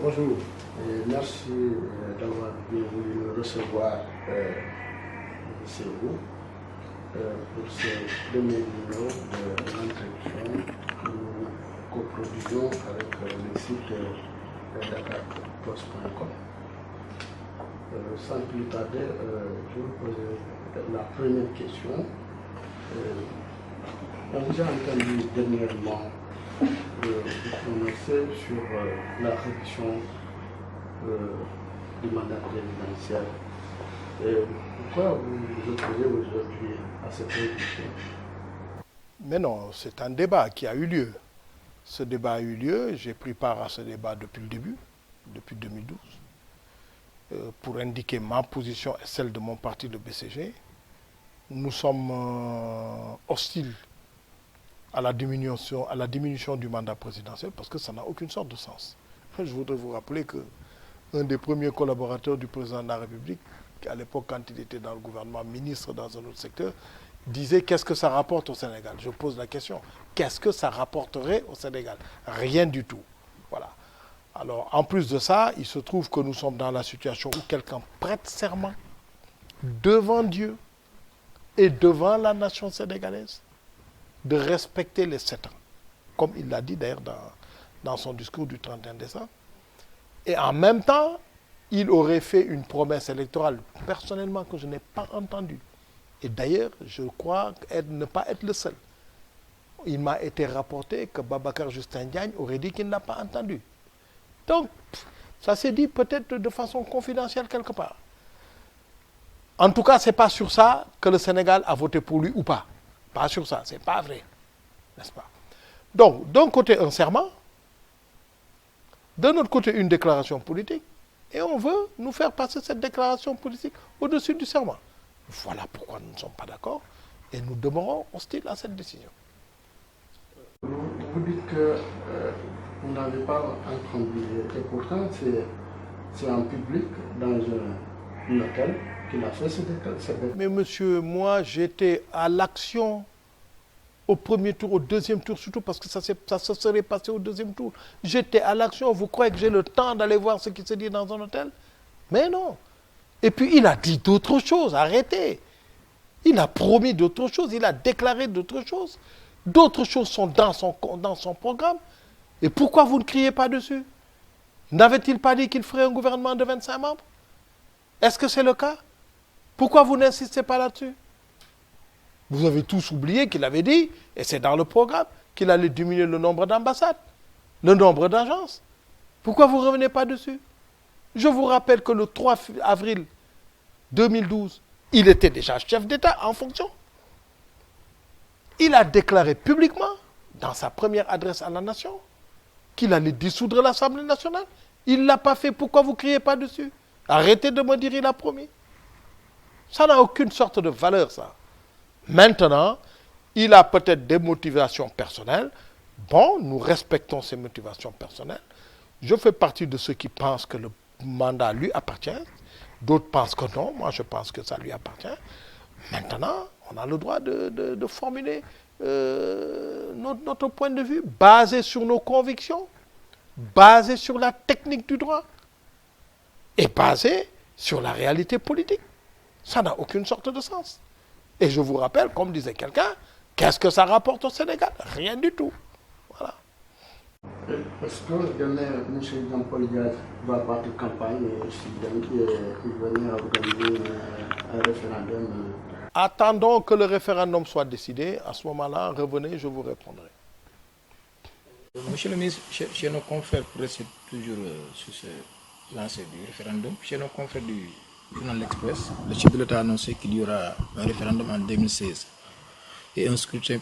Bonjour et merci d'avoir bien voulu me recevoir chez vous pour ce premier numéro de l'introduction que nous coproduisons avec le site dakarpost.com. Sans plus tarder, je vous pose la première question. On vous a entendu dernièrement vous prononcer sur la révision du mandat présidentiel. Pourquoi vous vous opposez aujourd'hui à cette révision? Mais non, c'est un débat qui a eu lieu. Ce débat a eu lieu, j'ai pris part à ce débat depuis le début, depuis 2012, pour indiquer ma position et celle de mon parti, le BCG. Nous sommes hostiles à la diminution du mandat présidentiel parce que ça n'a aucune sorte de sens. Je voudrais vous rappeler qu'un des premiers collaborateurs du président de la République, à l'époque quand il était dans le gouvernement, ministre dans un autre secteur, disait qu'est-ce que ça rapporte au Sénégal? Je pose la question, qu'est-ce que ça rapporterait au Sénégal? Rien du tout. Voilà. Alors en plus de ça, il se trouve que nous sommes dans la situation où quelqu'un prête serment devant Dieu et devant la nation sénégalaise de respecter les 7 ans, comme il l'a dit d'ailleurs dans son discours du 31 décembre. Et en même temps, il aurait fait une promesse électorale, personnellement, que je n'ai pas entendue. Et d'ailleurs, je crois ne pas être le seul. Il m'a été rapporté que Babacar Justin Diagne aurait dit qu'il n'a pas entendu. Donc, ça s'est dit peut-être de façon confidentielle quelque part. En tout cas, ce n'est pas sur ça que le Sénégal a voté pour lui ou pas. Pas sur ça, c'est pas vrai. N'est-ce pas? Donc, d'un côté, un serment, d'un autre côté, une déclaration politique, et on veut nous faire passer cette déclaration politique au-dessus du serment. Voilà pourquoi nous ne sommes pas d'accord, et nous demeurons hostiles à cette décision. Vous dites que vous n'avez pas entendu, et pourtant c'est en public, dans un hôtel, qu'il a fait cette déclaration. Mais monsieur, moi j'étais à l'action au premier tour, au deuxième tour, surtout parce que ça se serait passé au deuxième tour. J'étais à l'action, vous croyez que j'ai le temps d'aller voir ce qui se dit dans un hôtel? Mais non. Et puis il a dit d'autres choses, arrêtez. Il a promis d'autres choses, il a déclaré d'autres choses. D'autres choses sont dans son programme. Et pourquoi vous ne criez pas dessus? N'avait-il pas dit qu'il ferait un gouvernement de 25 membres? Est-ce que c'est le cas? Pourquoi vous n'insistez pas là-dessus? Vous avez tous oublié qu'il avait dit, et c'est dans le programme, qu'il allait diminuer le nombre d'ambassades, le nombre d'agences. Pourquoi vous ne revenez pas dessus? Je vous rappelle que le 3 avril 2012, il était déjà chef d'État en fonction. Il a déclaré publiquement, dans sa première adresse à la nation, qu'il allait dissoudre l'Assemblée nationale. Il ne l'a pas fait. Pourquoi vous ne criez pas dessus? Arrêtez de me dire il a promis. Ça n'a aucune sorte de valeur, ça. Maintenant, il a peut-être des motivations personnelles. Bon, nous respectons ses motivations personnelles. Je fais partie de ceux qui pensent que le mandat lui appartient. D'autres pensent que non. Moi, je pense que ça lui appartient. Maintenant, on a le droit de formuler notre point de vue basé sur nos convictions, basé sur la technique du droit et basé sur la réalité politique. Ça n'a aucune sorte de sens. Et je vous rappelle, comme disait quelqu'un, qu'est-ce que ça rapporte au Sénégal? Rien du tout. Voilà. Est-ce que demain, M. Jean-Paul Diaz va battre campagne si il venait à organiser un référendum? Attendons que le référendum soit décidé. À ce moment-là, revenez, je vous répondrai. Monsieur le ministre, chez nos confrères, pour rester toujours sur ce lancé du référendum, chez nos confrères du journal L'Express, le chef de l'État a annoncé qu'il y aura un référendum en 2016 et un scrutin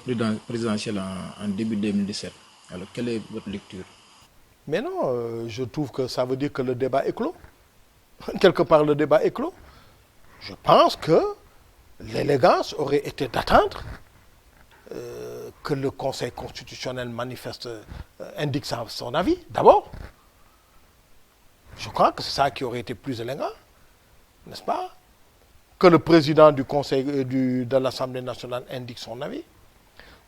présidentiel en début 2017. Alors, quelle est votre lecture? Mais non, je trouve que ça veut dire que le débat est clos. Quelque part, le débat est clos. Je pense que l'élégance aurait été d'attendre que le Conseil constitutionnel indique son avis, d'abord. Je crois que c'est ça qui aurait été plus élégant, n'est-ce pas? Que le président du Conseil de l'Assemblée nationale indique son avis.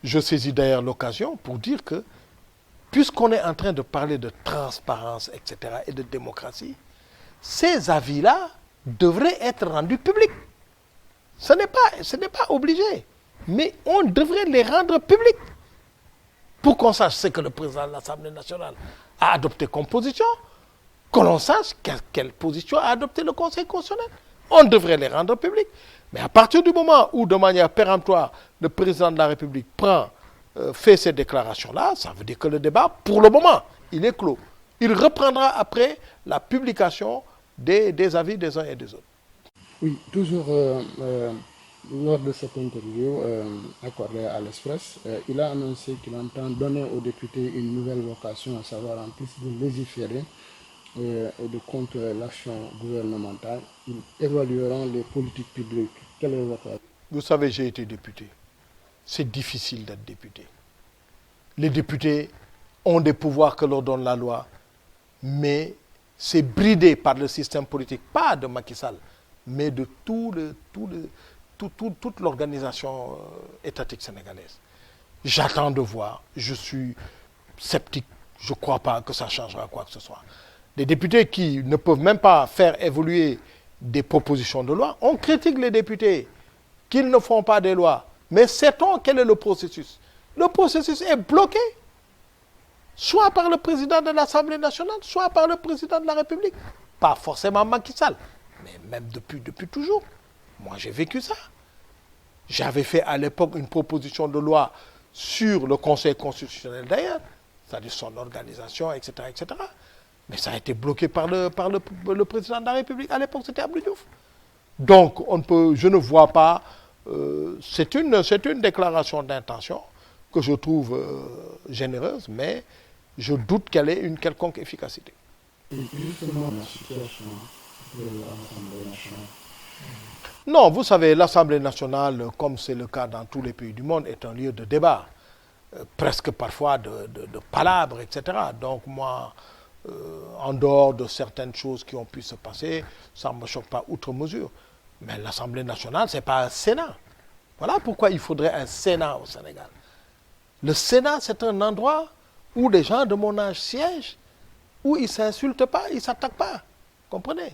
Je saisis d'ailleurs l'occasion pour dire que puisqu'on est en train de parler de transparence, etc., et de démocratie, ces avis-là devraient être rendus publics. Ce n'est pas obligé, mais on devrait les rendre publics pour qu'on sache ce que le président de l'Assemblée nationale a adopté comme position, que l'on sache quelle position a adopté le Conseil constitutionnel. On devrait les rendre publics. Mais à partir du moment où, de manière péremptoire, le président de la République fait ces déclarations-là, ça veut dire que le débat, pour le moment, il est clos. Il reprendra après la publication des avis des uns et des autres. Oui, toujours lors de cette interview accordée à l'Express, il a annoncé qu'il entend donner aux députés une nouvelle vocation, à savoir en plus de légiférer et de contre l'action gouvernementale, ils évalueront les politiques publiques. Quel est votre avis? Vous savez, j'ai été député. C'est difficile d'être député. Les députés ont des pouvoirs que leur donne la loi, mais c'est bridé par le système politique, pas de Macky Sall, mais de toute l'organisation étatique sénégalaise. J'attends de voir, je suis sceptique, je ne crois pas que ça changera quoi que ce soit. Des députés qui ne peuvent même pas faire évoluer des propositions de loi, on critique les députés qu'ils ne font pas des lois. Mais sait-on quel est le processus? Le processus est bloqué, soit par le président de l'Assemblée nationale, soit par le président de la République. Pas forcément Macky Sall, mais même depuis toujours. Moi, j'ai vécu ça. J'avais fait à l'époque une proposition de loi sur le Conseil constitutionnel d'ailleurs, c'est-à-dire son organisation, etc., etc. Mais ça a été bloqué par le président de la République. À l'époque, c'était Abdou Diouf. Donc, je ne vois pas... c'est une déclaration d'intention que je trouve généreuse, mais je doute qu'elle ait une quelconque efficacité. Et justement, la situation de l'Assemblée nationale. Non, vous savez, l'Assemblée nationale, comme c'est le cas dans tous les pays du monde, est un lieu de débat, presque parfois de palabres, etc. Donc moi, en dehors de certaines choses qui ont pu se passer, ça ne me choque pas outre mesure. Mais l'Assemblée nationale, ce n'est pas un Sénat. Voilà pourquoi il faudrait un Sénat au Sénégal. Le Sénat, c'est un endroit où les gens de mon âge siègent, où ils ne s'insultent pas, ils ne s'attaquent pas. Comprenez?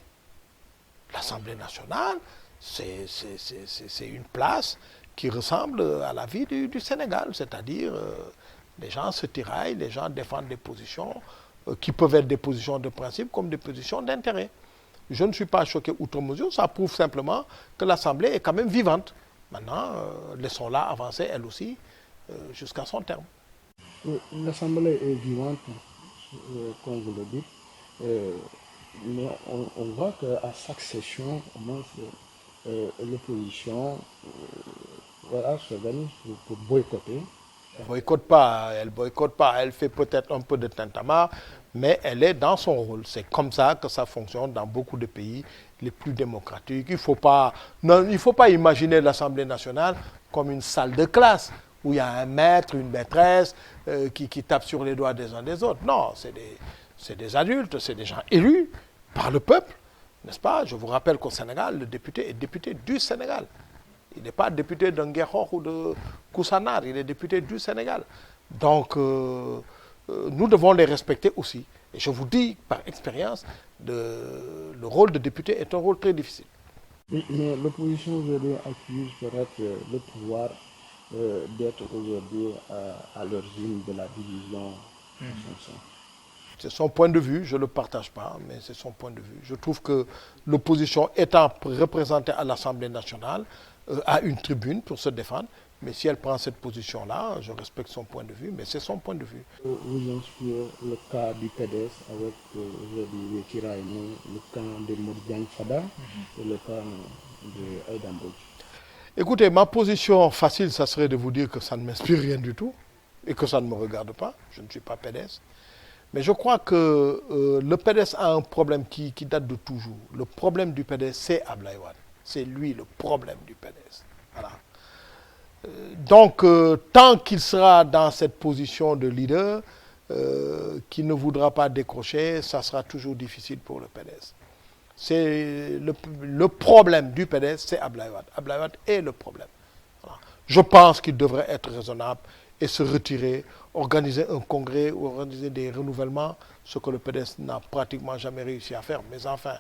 L'Assemblée nationale, c'est une place qui ressemble à la vie du Sénégal. C'est-à-dire, les gens se tiraillent, les gens défendent des positions qui peuvent être des positions de principe comme des positions d'intérêt. Je ne suis pas choqué outre mesure, ça prouve simplement que l'Assemblée est quand même vivante. Maintenant, laissons-la avancer elle aussi jusqu'à son terme. L'Assemblée est vivante, comme vous le dites, mais on voit qu'à chaque session, au moins, l'opposition s'organise pour boycotter. Elle boycotte pas, elle fait peut-être un peu de tintamarre, mais elle est dans son rôle. C'est comme ça que ça fonctionne dans beaucoup de pays les plus démocratiques. Il ne faut pas imaginer l'Assemblée nationale comme une salle de classe où il y a un maître, une maîtresse qui tape sur les doigts des uns des autres. Non, c'est des adultes, c'est des gens élus par le peuple, n'est-ce pas? Je vous rappelle qu'au Sénégal, le député est député du Sénégal. Il n'est pas député d'un Nguerhor ou de Koussanar, il est député du Sénégal. Donc, nous devons les respecter aussi. Et je vous dis par expérience, le rôle de député est un rôle très difficile. Oui, mais l'opposition aujourd'hui accuse peut-être le pouvoir d'être aujourd'hui à l'origine de la division. C'est son point de vue, je ne le partage pas, mais c'est son point de vue. Je trouve que l'opposition étant représentée à l'Assemblée nationale a une tribune pour se défendre, mais si elle prend cette position-là, je respecte son point de vue, mais c'est son point de vue. Vous inspire le cas du PDS avec aujourd'hui Kiraïno, le cas de Mourdian Fada et le cas de Aïda Mbodj. Écoutez, ma position facile, ça serait de vous dire que ça ne m'inspire rien du tout et que ça ne me regarde pas. Je ne suis pas PDS. Mais je crois que le PDS a un problème qui date de toujours. Le problème du PDS, c'est Abdoulaye Wade. C'est lui le problème du PDS. Voilà. Donc, tant qu'il sera dans cette position de leader, qui ne voudra pas décrocher, ça sera toujours difficile pour le PDS. C'est le problème du PDS, c'est Abdoulaye Wade. Abdoulaye Wade est le problème. Voilà. Je pense qu'il devrait être raisonnable et se retirer, organiser un congrès ou organiser des renouvellements, ce que le PDS n'a pratiquement jamais réussi à faire. Mais enfin,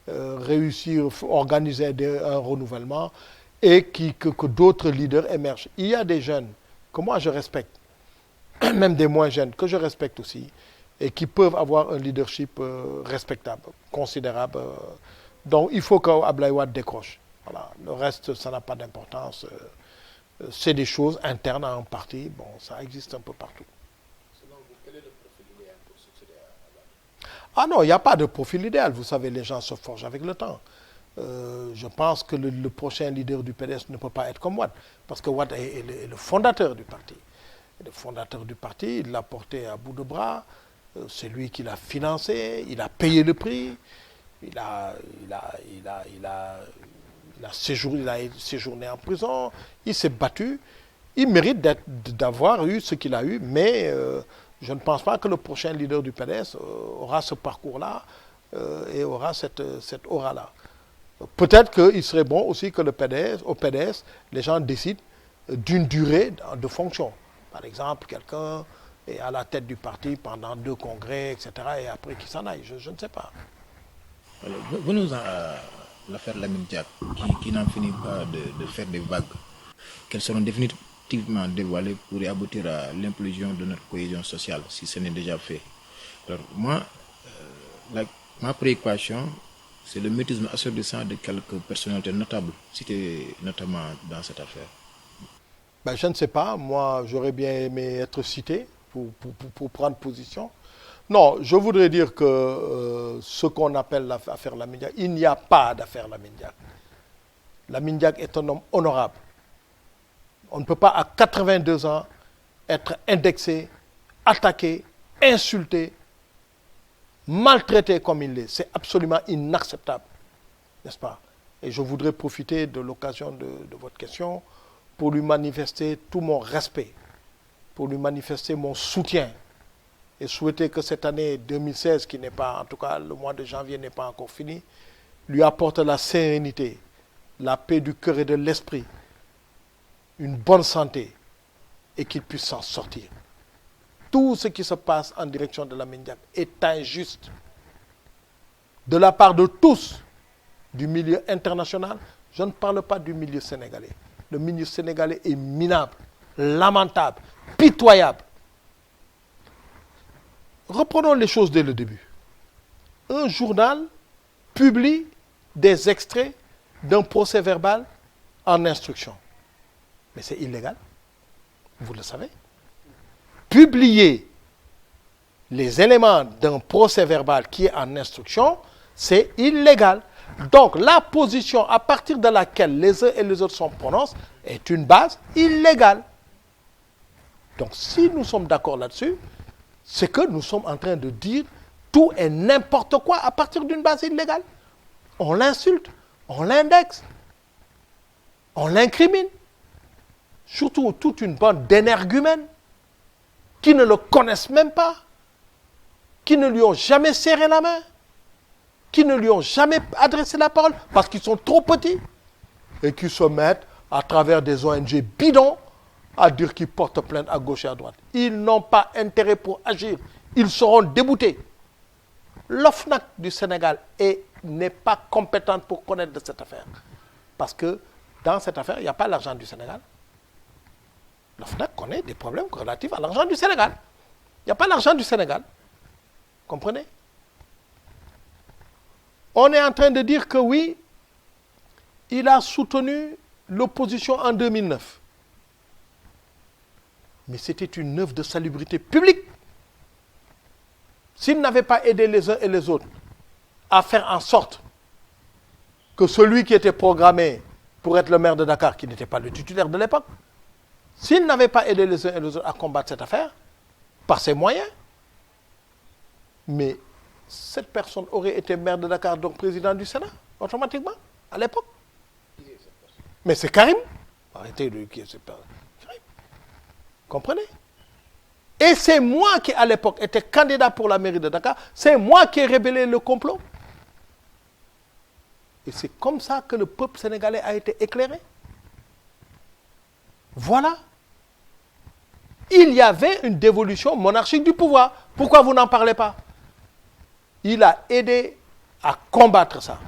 réussir, organiser un renouvellement et que d'autres leaders émergent. Il y a des jeunes que moi je respecte, même des moins jeunes que je respecte aussi, et qui peuvent avoir un leadership respectable, considérable. Donc il faut qu'Abdoulaye Wade décroche. Voilà. Le reste, ça n'a pas d'importance. C'est des choses internes à un parti. Bon, ça existe un peu partout. Selon vous, quel est le profil idéal pour succéder à Wade? Ah non, il n'y a pas de profil idéal. Vous savez, les gens se forgent avec le temps. Je pense que le prochain leader du PDS ne peut pas être comme Wade, parce que Wade est le fondateur du parti. Le fondateur du parti, il l'a porté à bout de bras, c'est lui qui l'a financé, il a payé le prix, il a séjourné en prison, il s'est battu, il mérite d'avoir eu ce qu'il a eu, mais je ne pense pas que le prochain leader du PDS aura ce parcours-là et aura cette aura-là. Peut-être qu'il serait bon aussi que au PDS, les gens décident d'une durée de fonction. Par exemple, quelqu'un est à la tête du parti pendant 2 congrès, etc., et après qu'il s'en aille. Je ne sais pas. Alors, venons à l'affaire Lamine Diack, qui n'en finit pas de faire des vagues. Qu'elles seront définitivement dévoilées pour aboutir à l'implosion de notre cohésion sociale, si ce n'est déjà fait. Alors, moi, ma préoccupation, c'est le mutisme assourdissant de quelques personnalités notables, citées notamment dans cette affaire. Ben, je ne sais pas. Moi, j'aurais bien aimé être cité pour prendre position. Non, je voudrais dire que ce qu'on appelle l'affaire Lamine Diack, il n'y a pas d'affaire Lamine Diack. Lamine Diack est un homme honorable. On ne peut pas à 82 ans être indexé, attaqué, insulté, maltraité comme il l'est. C'est absolument inacceptable, n'est-ce pas? Et je voudrais profiter de l'occasion de votre question pour lui manifester tout mon respect, pour lui manifester mon soutien et souhaiter que cette année 2016, qui n'est pas, en tout cas le mois de janvier n'est pas encore fini, lui apporte la sérénité, la paix du cœur et de l'esprit, une bonne santé et qu'il puisse s'en sortir. Tout ce qui se passe en direction de Lamine Diack est injuste. De la part de tous, du milieu international, je ne parle pas du milieu sénégalais. Le milieu sénégalais est minable, lamentable, pitoyable. Reprenons les choses dès le début. Un journal publie des extraits d'un procès verbal en instruction. Mais c'est illégal. Vous le savez. Publier les éléments d'un procès verbal qui est en instruction, c'est illégal. Donc, la position à partir de laquelle les uns et les autres sont prononcés est une base illégale. Donc, si nous sommes d'accord là-dessus, c'est que nous sommes en train de dire tout et n'importe quoi à partir d'une base illégale. On l'insulte, on l'indexe, on l'incrimine. Surtout toute une bande d'énergumènes qui ne le connaissent même pas, qui ne lui ont jamais serré la main, qui ne lui ont jamais adressé la parole parce qu'ils sont trop petits et qui se mettent à travers des ONG bidons à dire qu'ils portent plainte à gauche et à droite. Ils n'ont pas intérêt pour agir. Ils seront déboutés. L'OFNAC du Sénégal n'est pas compétente pour connaître de cette affaire. Parce que dans cette affaire, il n'y a pas l'argent du Sénégal. L'OFNAC connaît des problèmes relatifs à l'argent du Sénégal. Il n'y a pas l'argent du Sénégal. Comprenez? On est en train de dire que oui, il a soutenu l'opposition en 2009. Mais c'était une œuvre de salubrité publique. S'il n'avait pas aidé les uns et les autres à faire en sorte que celui qui était programmé pour être le maire de Dakar, qui n'était pas le titulaire de l'époque, s'il n'avait pas aidé les uns et les autres à combattre cette affaire, par ses moyens, mais cette personne aurait été maire de Dakar, donc président du Sénat, automatiquement, à l'époque. Mais c'est Karim. Arrêtez de qui est cette personne. Karim. Comprenez? Et c'est moi qui, à l'époque, était candidat pour la mairie de Dakar. C'est moi qui ai révélé le complot. Et c'est comme ça que le peuple sénégalais a été éclairé. Voilà. il y avait une dévolution monarchique du pouvoir. Pourquoi vous n'en parlez pas? Il a aidé à combattre ça.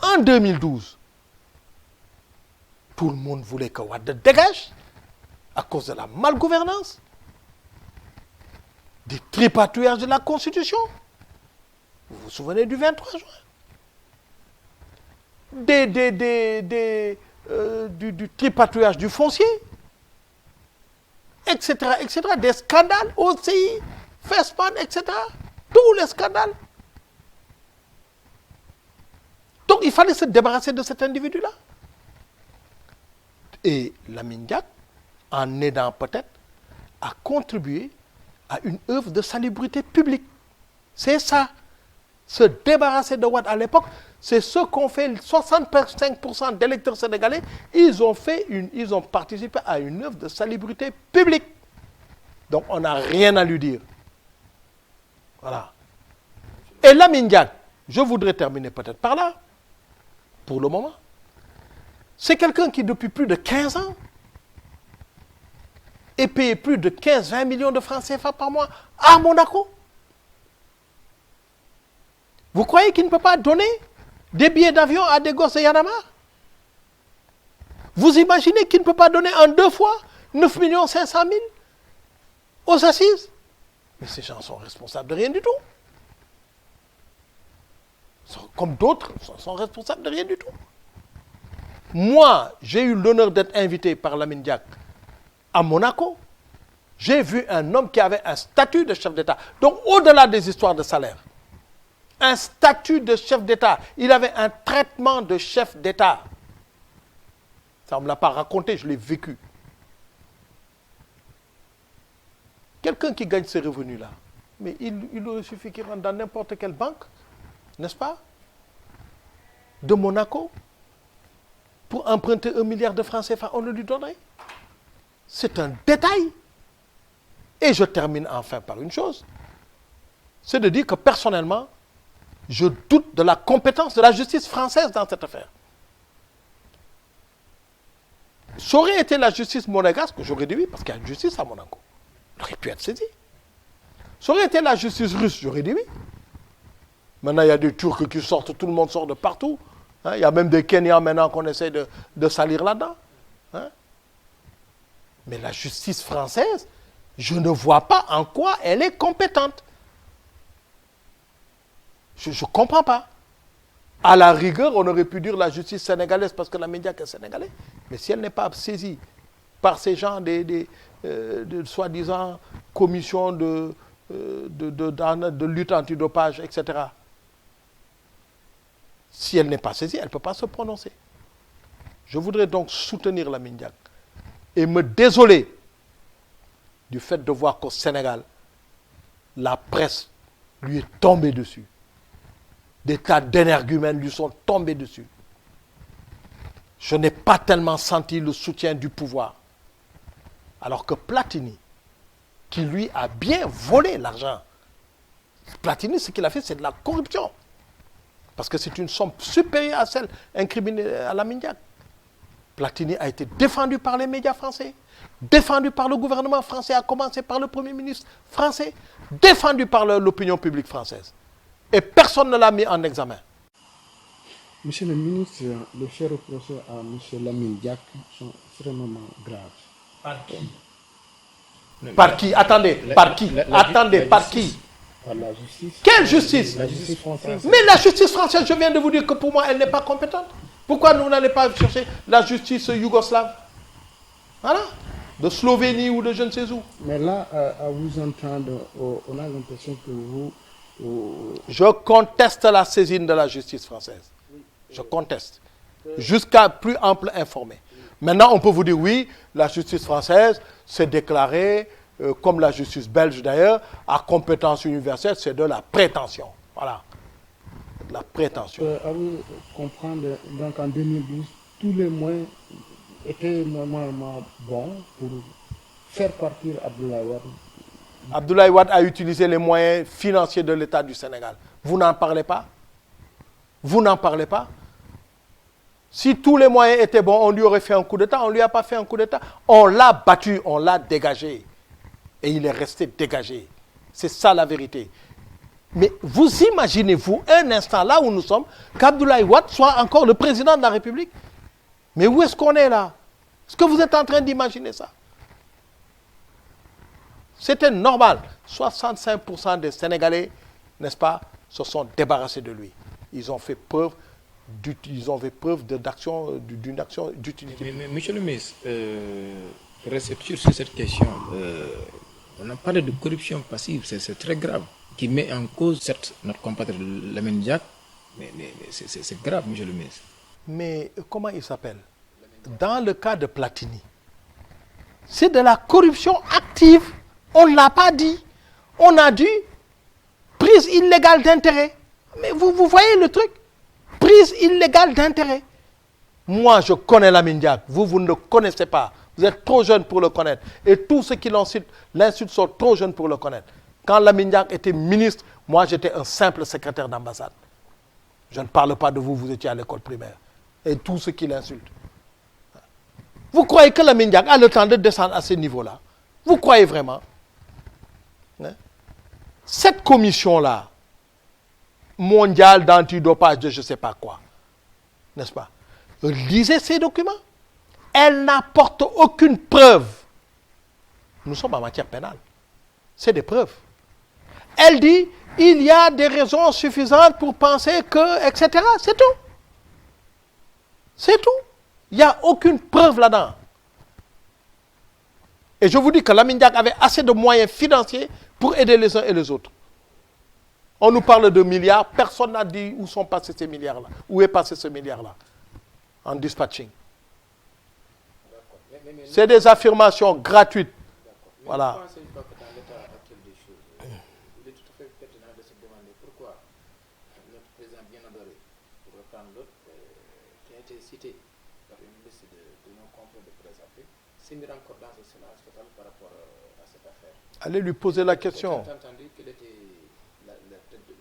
En 2012, tout le monde voulait que Wade dégage à cause de la malgouvernance, des tripatouillages de la Constitution. Vous vous souvenez du 23 juin? Du tripatouillage du foncier, etc., etc., des scandales aussi, FESPAN, etc., tous les scandales. Donc il fallait se débarrasser de cet individu-là. Et Lamine Diack, en aidant peut-être, a contribué à une œuvre de salubrité publique. C'est ça. Se débarrasser de Wade à l'époque, c'est ce qu'ont fait 65% d'électeurs sénégalais. Ils ont participé à une œuvre de salubrité publique. Donc on n'a rien à lui dire. Voilà. Et Lamine Diack, je voudrais terminer peut-être par là, pour le moment. C'est quelqu'un qui, depuis plus de 15 ans, est payé plus de 15-20 millions de francs CFA par mois à Monaco. Vous croyez qu'il ne peut pas donner des billets d'avion à des gosses de Y'en a marre? Vous imaginez qu'il ne peut pas donner en 2 fois 9 500 000 aux assises? Mais ces gens sont responsables de rien du tout. Comme d'autres, sont responsables de rien du tout. Moi, j'ai eu l'honneur d'être invité par Lamine Diack à Monaco. J'ai vu un homme qui avait un statut de chef d'État. Donc, au-delà des histoires de salaire, un statut de chef d'État. Il avait un traitement de chef d'État. Ça, on ne me l'a pas raconté, je l'ai vécu. Quelqu'un qui gagne ces revenus-là, mais il aurait suffi qu'il rentre dans n'importe quelle banque, n'est-ce pas, de Monaco, pour emprunter 1 milliard de francs CFA, on le lui donnerait. C'est un détail. Et je termine enfin par une chose. C'est de dire que personnellement, je doute de la compétence de la justice française dans cette affaire. Ça aurait été la justice monégasque, j'aurais dit oui, parce qu'il y a une justice à Monaco. Elle aurait pu être saisie. Ça aurait été la justice russe, j'aurais dit oui. Maintenant, il y a des Turcs qui sortent, tout le monde sort de partout. Hein, il y a même des Kenyans maintenant qu'on essaie de salir là-dedans. Hein. Mais la justice française, je ne vois pas en quoi elle est compétente. Je ne comprends pas. À la rigueur, on aurait pu dire la justice sénégalaise parce que la média est sénégalais. Mais si elle n'est pas saisie par ces gens de soi-disant commission de lutte antidopage, etc., si elle n'est pas saisie, elle ne peut pas se prononcer. Je voudrais donc soutenir Lamine Diack et me désoler du fait de voir qu'au Sénégal, la presse lui est tombée dessus. Des tas d'énergumènes lui sont tombés dessus. Je n'ai pas tellement senti le soutien du pouvoir. Alors que Platini, qui lui a bien volé l'argent, Platini, ce qu'il a fait, c'est de la corruption. Parce que c'est une somme supérieure à celle incriminée à Lamine Diack. Platini a été défendu par les médias français, défendu par le gouvernement français, à commencer par le Premier ministre français, défendu par l'opinion publique française. Et personne ne l'a mis en examen. Monsieur le ministre, les faits reprochés à M. Lamine Diack sont extrêmement graves. Par qui? Par qui? Attendez, par qui? Attendez, par qui? Par la justice. Quelle justice? La justice française. Mais la justice française, je viens de vous dire que pour moi, elle n'est pas compétente. Pourquoi vous n'allez pas chercher la justice yougoslave? Voilà. De Slovénie ou de je ne sais où. Mais là, à vous entendre, on a l'impression que vous... Je conteste la saisine de la justice française. Je conteste. Jusqu'à plus ample informé. Maintenant, on peut vous dire oui, la justice française s'est déclarée, comme la justice belge d'ailleurs, à compétence universelle, c'est de la prétention. Voilà. De la prétention. À vous comprendre, donc en 2012, tous les moyens étaient normalement bons pour faire partir Abdoulaye Wade. Abdoulaye Wade a utilisé les moyens financiers de l'État du Sénégal. Vous n'en parlez pas? Vous n'en parlez pas? Si tous les moyens étaient bons, on lui aurait fait un coup d'État. On ne lui a pas fait un coup d'État. On l'a battu, on l'a dégagé. Et il est resté dégagé. C'est ça la vérité. Mais vous imaginez-vous un instant là où nous sommes, qu'Abdoulaye Wade soit encore le président de la République? Mais où est-ce qu'on est là? Est-ce que vous êtes en train d'imaginer ça? C'était normal. 65% des Sénégalais, n'est-ce pas, se sont débarrassés de lui. Ils ont fait preuve d'action, d'une action d'utilité. Mais, monsieur le ministre, pour rester sur cette question, on a parlé de corruption passive, c'est très grave, qui met en cause, certes, notre compatriote Lamine Diack, mais c'est grave, monsieur le ministre. Mais comment il s'appelle? Dans le cas de Platini, c'est de la corruption active. On ne l'a pas dit. On a dit prise illégale d'intérêt. Mais vous voyez le truc? Prise illégale d'intérêt. Moi, je connais Lamine Diack. Vous ne le connaissez pas. Vous êtes trop jeune pour le connaître. Et tous ceux qui l'insultent sont trop jeunes pour le connaître. Quand Lamine Diack était ministre, moi, j'étais un simple secrétaire d'ambassade. Je ne parle pas de vous, vous étiez à l'école primaire. Et tous ceux qui l'insultent. Vous croyez que Lamine Diack a le temps de descendre à ce niveau-là? Vous croyez vraiment? Cette commission-là, mondiale d'antidopage de je ne sais pas quoi, n'est-ce pas? Lisez ces documents. Elle n'apporte aucune preuve. Nous sommes en matière pénale. C'est des preuves. Elle dit, il y a des raisons suffisantes pour penser que, etc. C'est tout. C'est tout. Il n'y a aucune preuve là-dedans. Et je vous dis que Lamine Diack avait assez de moyens financiers pour aider les uns et les autres. On nous parle de milliards, personne n'a dit où sont passés ces milliards-là. Où est passé ce milliard-là? En dispatching. C'est des affirmations gratuites. Voilà. Vous ne pensez pas que dans l'état actuel des choses, il est tout à fait pertinent de se demander pourquoi notre président bien adoré, pour reprendre l'autre, qui a été cité par une liste de nos confrères de presse afrique, s'est mis encore dans ce silence total par rapport à cette affaire. Allez lui poser la question. J'ai entendu qu'il était la tête de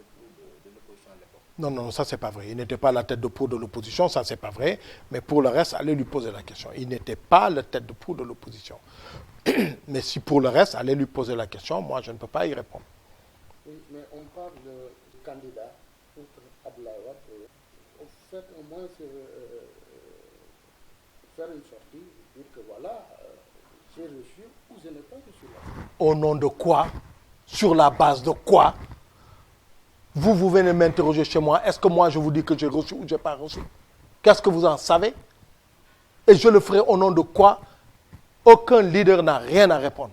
proue de l'opposition à l'époque. Non, non, ça c'est pas vrai. Il n'était pas la tête de proue de l'opposition, ça c'est pas vrai. Mais pour le reste, allez lui poser la question. Il n'était pas la tête de proue de l'opposition. Mais si pour le reste, allez lui poser la question, moi je ne peux pas y répondre. Oui, mais on parle du candidat contre Abdoulaye Wade. Au fait, au moins, faire une sortie, dire que voilà, j'ai reçu ou je n'ai pas reçu là. Au nom de quoi? Sur la base de quoi? Vous venez m'interroger chez moi. Est-ce que moi je vous dis que j'ai reçu ou je n'ai pas reçu? Qu'est-ce que vous en savez? Et je le ferai au nom de quoi? Aucun leader n'a rien à répondre.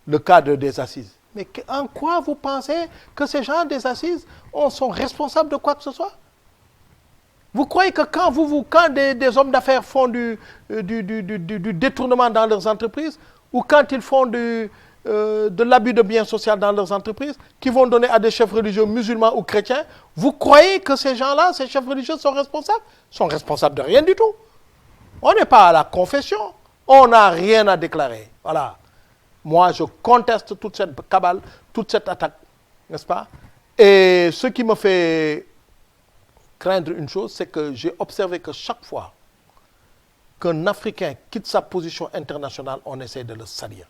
Le cadre des assises. Mais en quoi vous pensez que ces gens des assises sont responsables de quoi que ce soit? Vous croyez que quand des hommes d'affaires font du détournement dans leurs entreprises, ou quand ils font de l'abus de biens sociaux dans leurs entreprises, qui vont donner à des chefs religieux musulmans ou chrétiens, vous croyez que ces gens-là, ces chefs religieux sont responsables? Ils sont responsables de rien du tout. On n'est pas à la confession. On n'a rien à déclarer. Voilà. Moi, je conteste toute cette cabale, toute cette attaque, n'est-ce pas? Et ce qui me fait craindre une chose, c'est que j'ai observé que chaque fois qu'un Africain quitte sa position internationale, on essaie de le salir.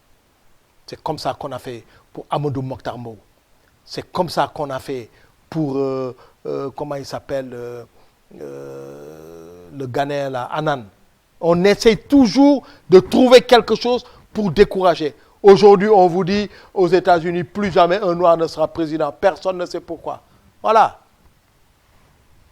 C'est comme ça qu'on a fait pour Amadou Mokhtar Mbow. C'est comme ça qu'on a fait pour, comment il s'appelle, le Ghanéen, là, Annan. On essaie toujours de trouver quelque chose pour décourager. Aujourd'hui, on vous dit, aux États-Unis, plus jamais un Noir ne sera président. Personne ne sait pourquoi. Voilà.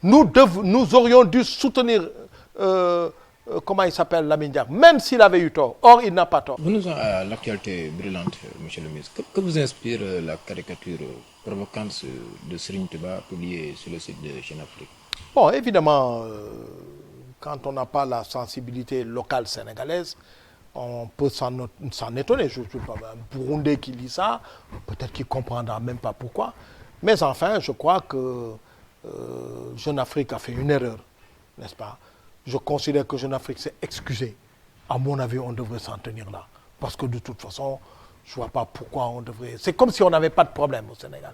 Nous aurions dû soutenir, comment il s'appelle, Lamine Diack, même s'il avait eu tort. Or, il n'a pas tort. Venons à l'actualité brûlante, monsieur le ministre. Que vous inspire la caricature provocante de Serigne Touba publiée sur le site de Jeune Afrique? Bon, évidemment, quand on n'a pas la sensibilité locale sénégalaise, on peut s'en étonner. Je ne suis pas un Burundais qui lit ça, peut-être qu'il ne comprendra même pas pourquoi. Mais enfin, je crois que Jeune Afrique a fait une erreur, n'est-ce pas? Je considère que Jeune Afrique s'est excusé. À mon avis, on devrait s'en tenir là. Parce que de toute façon, je ne vois pas pourquoi on devrait... C'est comme si on n'avait pas de problème au Sénégal.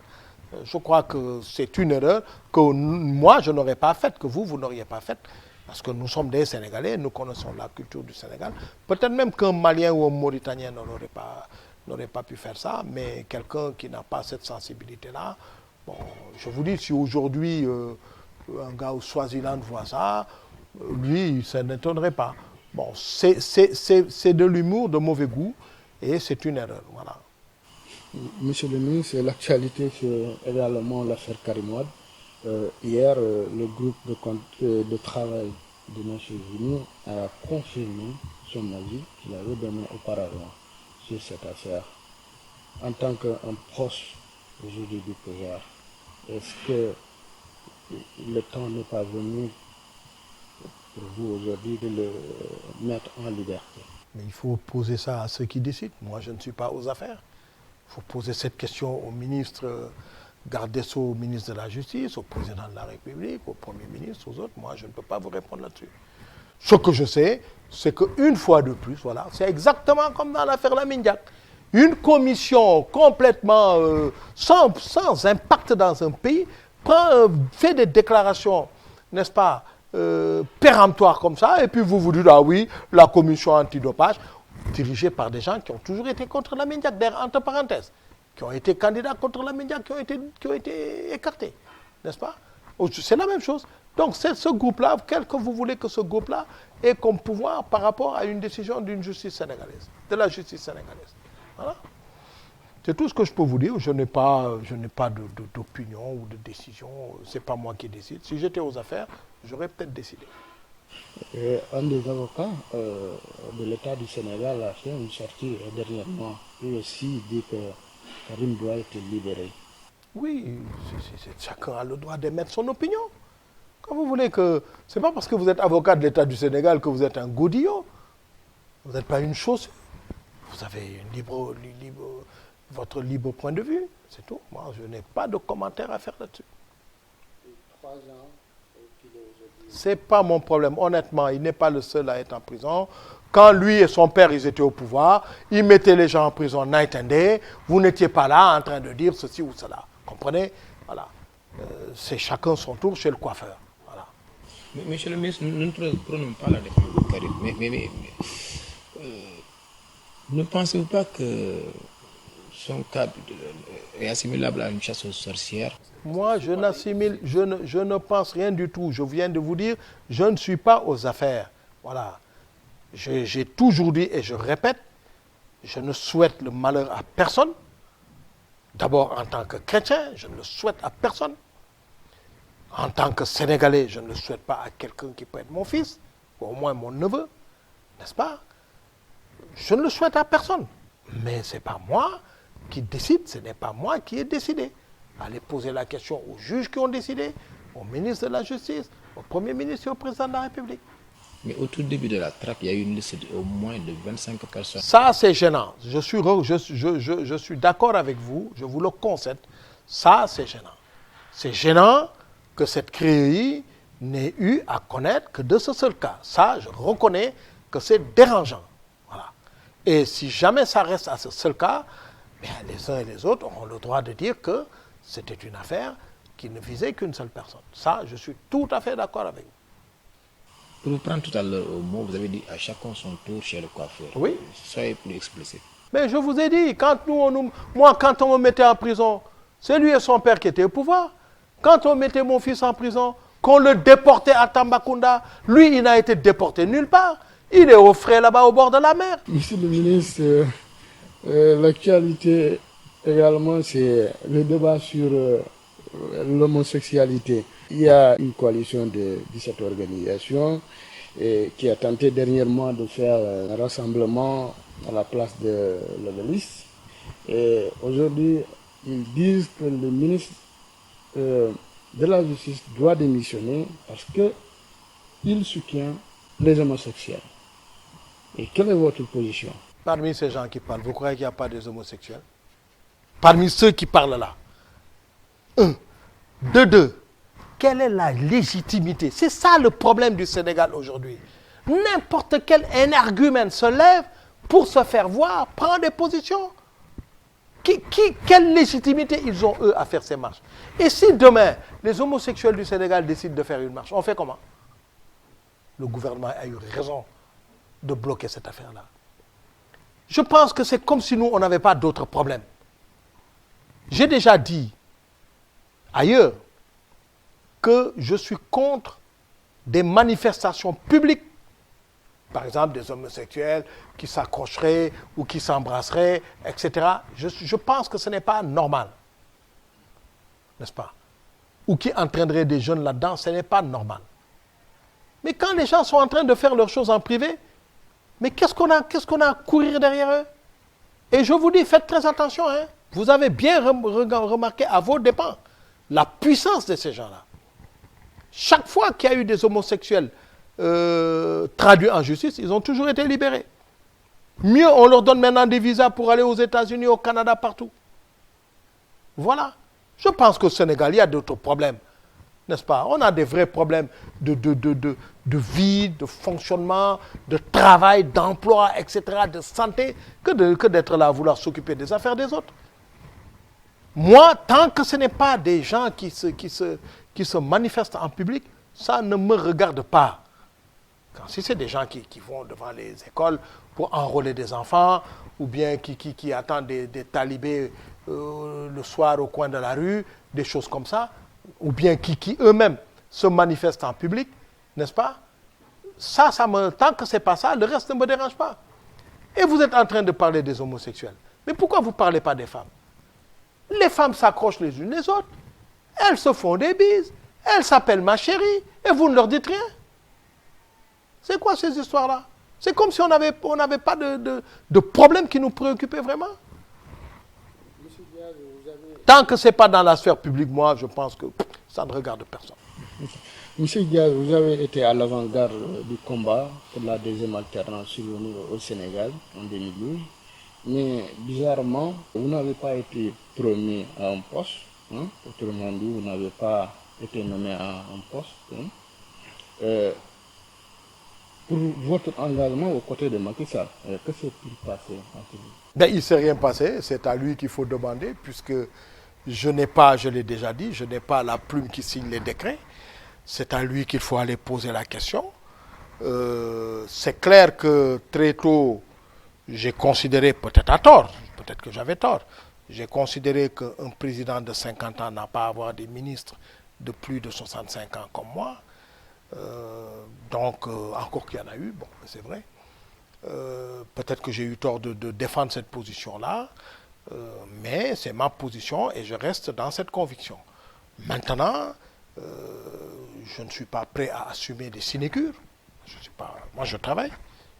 Je crois que c'est une erreur que moi, je n'aurais pas faite, que vous n'auriez pas faite. Parce que nous sommes des Sénégalais, nous connaissons la culture du Sénégal. Peut-être même qu'un Malien ou un Mauritanien ne l'aurait pas n'aurait pas pu faire ça, mais quelqu'un qui n'a pas cette sensibilité-là, bon, je vous dis, si aujourd'hui un gars au Swaziland voit ça, lui, ça n'étonnerait pas. Bon, c'est de l'humour de mauvais goût et c'est une erreur, voilà. Monsieur le ministre, l'actualité c'est également l'affaire Karim Wade. Hier, le groupe de travail des Nations Unies a confirmé son avis qu'il avait donné auparavant sur cette affaire. En tant qu'un proche aujourd'hui du pouvoir, est-ce que le temps n'est pas venu pour vous aujourd'hui de le mettre en liberté? Mais il faut poser ça à ceux qui décident. Moi, je ne suis pas aux affaires. Il faut poser cette question au ministre garde des Sceaux, au ministre de la Justice, au président de la République, au Premier ministre, aux autres. Moi, je ne peux pas vous répondre là-dessus. Ce que je sais, c'est qu'une fois de plus, voilà, c'est exactement comme dans l'affaire Lamine Diack. Une commission complètement sans impact dans un pays fait des déclarations, n'est-ce pas, péremptoires comme ça, et puis vous dites, ah oui, la commission antidopage, dirigée par des gens qui ont toujours été contre Lamine Diack, d'ailleurs, entre parenthèses, qui ont été candidats contre Lamine Diack, qui ont été écartés, n'est-ce pas? C'est la même chose. Donc c'est ce groupe-là, quel que vous voulez que ce groupe-là ait comme pouvoir par rapport à une décision d'une justice sénégalaise, de la justice sénégalaise. Voilà. C'est tout ce que je peux vous dire. Je n'ai pas d'opinion ou de décision. Ce n'est pas moi qui décide. Si j'étais aux affaires, j'aurais peut-être décidé. Un des avocats de l'État du Sénégal a fait une sortie dernièrement. Lui aussi dit que Karim doit être libéré. Oui, chacun a le droit d'émettre son opinion. Quand vous voulez que... Ce n'est pas parce que vous êtes avocat de l'État du Sénégal que vous êtes un godillot. Vous n'êtes pas une chaussure. Vous avez votre libre point de vue, c'est tout. Moi, je n'ai pas de commentaire à faire là-dessus. 3 ans qu'il est aujourd'hui. C'est pas mon problème. Honnêtement, il n'est pas le seul à être en prison. Quand lui et son père, ils étaient au pouvoir, ils mettaient les gens en prison night and day. Vous n'étiez pas là en train de dire ceci ou cela. Comprenez? Voilà. C'est chacun son tour chez le coiffeur. Voilà. Monsieur le ministre, nous ne prenons pas la défense de Karim, mais ne pensez-vous pas que son cas est assimilable à une chasse aux sorcières? Moi, je ne pense rien du tout. Je viens de vous dire, je ne suis pas aux affaires. Voilà. J'ai toujours dit et je répète, je ne souhaite le malheur à personne. D'abord, en tant que chrétien, je ne le souhaite à personne. En tant que Sénégalais, je ne le souhaite pas à quelqu'un qui peut être mon fils, ou au moins mon neveu, n'est-ce pas? Je ne le souhaite à personne. Mais ce n'est pas moi qui décide, ce n'est pas moi qui ai décidé. Allez poser la question aux juges qui ont décidé, au ministre de la Justice, au Premier ministre et au Président de la République. Mais au tout début de la traque, il y a eu une liste au moins de 25 personnes. Ça, c'est gênant. Je suis d'accord avec vous, je vous le concède. Ça, c'est gênant. C'est gênant que cette CREI n'ait eu à connaître que de ce seul cas. Ça, je reconnais que c'est dérangeant. Voilà. Et si jamais ça reste à ce seul cas, bien, les uns et les autres auront le droit de dire que c'était une affaire qui ne visait qu'une seule personne. Ça, je suis tout à fait d'accord avec vous. Pour vous prendre tout à l'heure au mot, vous avez dit à chacun son tour chez le coiffeur. Oui. Soyez plus explicite. Mais je vous ai dit, quand quand on me mettait en prison, c'est lui et son père qui étaient au pouvoir. Quand on mettait mon fils en prison, qu'on le déportait à Tambacounda, lui, il n'a été déporté nulle part. Il est au frais là-bas au bord de la mer. Monsieur le ministre, l'actualité également, c'est le débat sur l'homosexualité. Il y a une coalition de 17 organisations qui a tenté dernièrement de faire un rassemblement à la place de l'Obélisque. Et aujourd'hui, ils disent que le ministre de la Justice doit démissionner parce qu'il soutient les homosexuels. Et quelle est votre position? Parmi ces gens qui parlent, vous croyez qu'il n'y a pas des homosexuels? Parmi ceux qui parlent là. De deux. Quelle est la légitimité? C'est ça le problème du Sénégal aujourd'hui. N'importe quel énergumène se lève pour se faire voir, prend des positions. Quelle légitimité ils ont, eux, à faire ces marches? Et si demain, les homosexuels du Sénégal décident de faire une marche, on fait comment? Le gouvernement a eu raison de bloquer cette affaire-là. Je pense que c'est comme si nous, on n'avait pas d'autres problèmes. J'ai déjà dit ailleurs que je suis contre des manifestations publiques, par exemple des homosexuels qui s'accrocheraient ou qui s'embrasseraient, etc. Je pense que ce n'est pas normal, n'est-ce pas? Ou qui entraîneraient des jeunes là-dedans, ce n'est pas normal. Mais quand les gens sont en train de faire leurs choses en privé, mais qu'est-ce qu'on a à courir derrière eux? Et je vous dis, faites très attention, hein. Vous avez bien remarqué à vos dépens la puissance de ces gens-là. Chaque fois qu'il y a eu des homosexuels traduits en justice, ils ont toujours été libérés. Mieux, on leur donne maintenant des visas pour aller aux États-Unis, au Canada, partout. Voilà. Je pense qu'au Sénégal, il y a d'autres problèmes, n'est-ce pas? On a des vrais problèmes de vie, de fonctionnement, de travail, d'emploi, etc., de santé, que d'être là à vouloir s'occuper des affaires des autres. Moi, tant que ce n'est pas des gens qui se manifestent en public, ça ne me regarde pas. Si c'est des gens qui vont devant les écoles pour enrôler des enfants, ou bien qui attendent des talibés le soir au coin de la rue, des choses comme ça, ou bien qui eux-mêmes se manifestent en public, n'est-ce pas? Tant que ce n'est pas ça, le reste ne me dérange pas. Et vous êtes en train de parler des homosexuels. Mais pourquoi vous ne parlez pas des femmes? Les femmes s'accrochent les unes les autres, elles se font des bises, elles s'appellent ma chérie, et vous ne leur dites rien. C'est quoi ces histoires-là? C'est comme si on n'avait pas de problème qui nous préoccupait vraiment. Tant que ce n'est pas dans la sphère publique, moi, je pense que ça ne regarde personne. Monsieur Diaz, vous avez été à l'avant-garde du combat pour la deuxième alternance survenue au Sénégal en 2012. Mais bizarrement, vous n'avez pas été promu à un poste. Hein? Autrement dit, vous n'avez pas été nommé à un poste. Hein? Pour votre engagement aux côtés de Macky Sall, que s'est-il passé entre vous? Ben, il ne s'est rien passé, c'est à lui qu'il faut demander, puisque je n'ai pas, je l'ai déjà dit, je n'ai pas la plume qui signe les décrets. C'est à lui qu'il faut aller poser la question. C'est clair que très tôt, j'ai considéré, peut-être à tort, peut-être que j'avais tort, j'ai considéré qu'un président de 50 ans n'a pas à avoir des ministres de plus de 65 ans comme moi. Encore qu'il y en a eu, bon, c'est vrai. Peut-être que j'ai eu tort de défendre cette position-là, mais c'est ma position et je reste dans cette conviction. Maintenant, je ne suis pas prêt à assumer des sinécures. Moi, je travaille.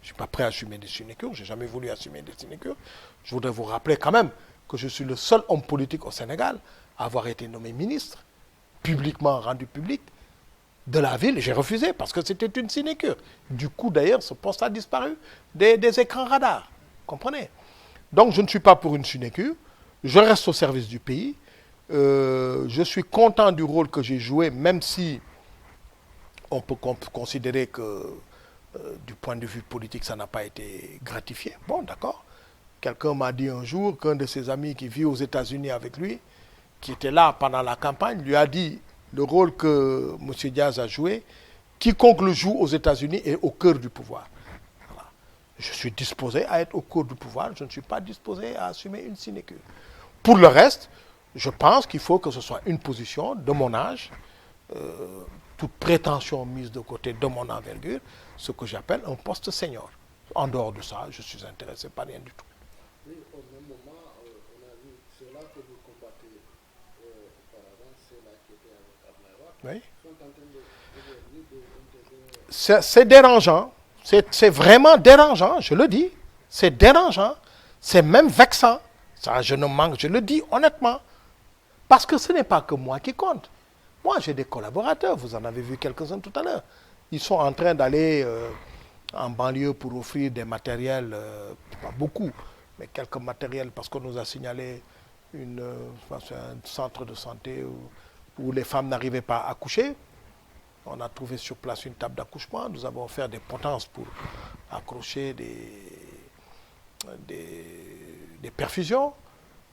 Je ne suis pas prêt à assumer des sinécures. Je n'ai jamais voulu assumer des sinécures. Je voudrais vous rappeler quand même que je suis le seul homme politique au Sénégal à avoir été nommé ministre, publiquement rendu public, de la ville. J'ai refusé parce que c'était une sinécure. Du coup, d'ailleurs, ce poste a disparu des écrans radars. Comprenez? Donc, je ne suis pas pour une sinécure. Je reste au service du pays. Je suis content du rôle que j'ai joué, même si on peut considérer que du point de vue politique, ça n'a pas été gratifié. Bon, d'accord. Quelqu'un m'a dit un jour qu'un de ses amis qui vit aux États-Unis avec lui, qui était là pendant la campagne, lui a dit le rôle que M. Diaz a joué, quiconque le joue aux États-Unis est au cœur du pouvoir. Voilà. Je suis disposé à être au cœur du pouvoir, je ne suis pas disposé à assumer une sinécure. Pour le reste, je pense qu'il faut que ce soit une position de mon âge, toute prétention mise de côté de mon envergure, ce que j'appelle un poste senior. En dehors de ça, je suis intéressé par rien du tout. Oui, au même moment, on a vu ceux-là que vous combattez auparavant, ceux-là qui étaient avec Ablaï Wade, sont en train de c'est dérangeant, c'est vraiment dérangeant, je le dis. C'est dérangeant, c'est même vexant. Ça, je le dis honnêtement. Parce que ce n'est pas que moi qui compte. Moi, j'ai des collaborateurs, vous en avez vu quelques-uns tout à l'heure. Ils sont en train d'aller en banlieue pour offrir des matériels, pas beaucoup, mais quelques matériels, parce qu'on nous a signalé un centre de santé où les femmes n'arrivaient pas à accoucher. On a trouvé sur place une table d'accouchement. Nous avons fait des potences pour accrocher des perfusions,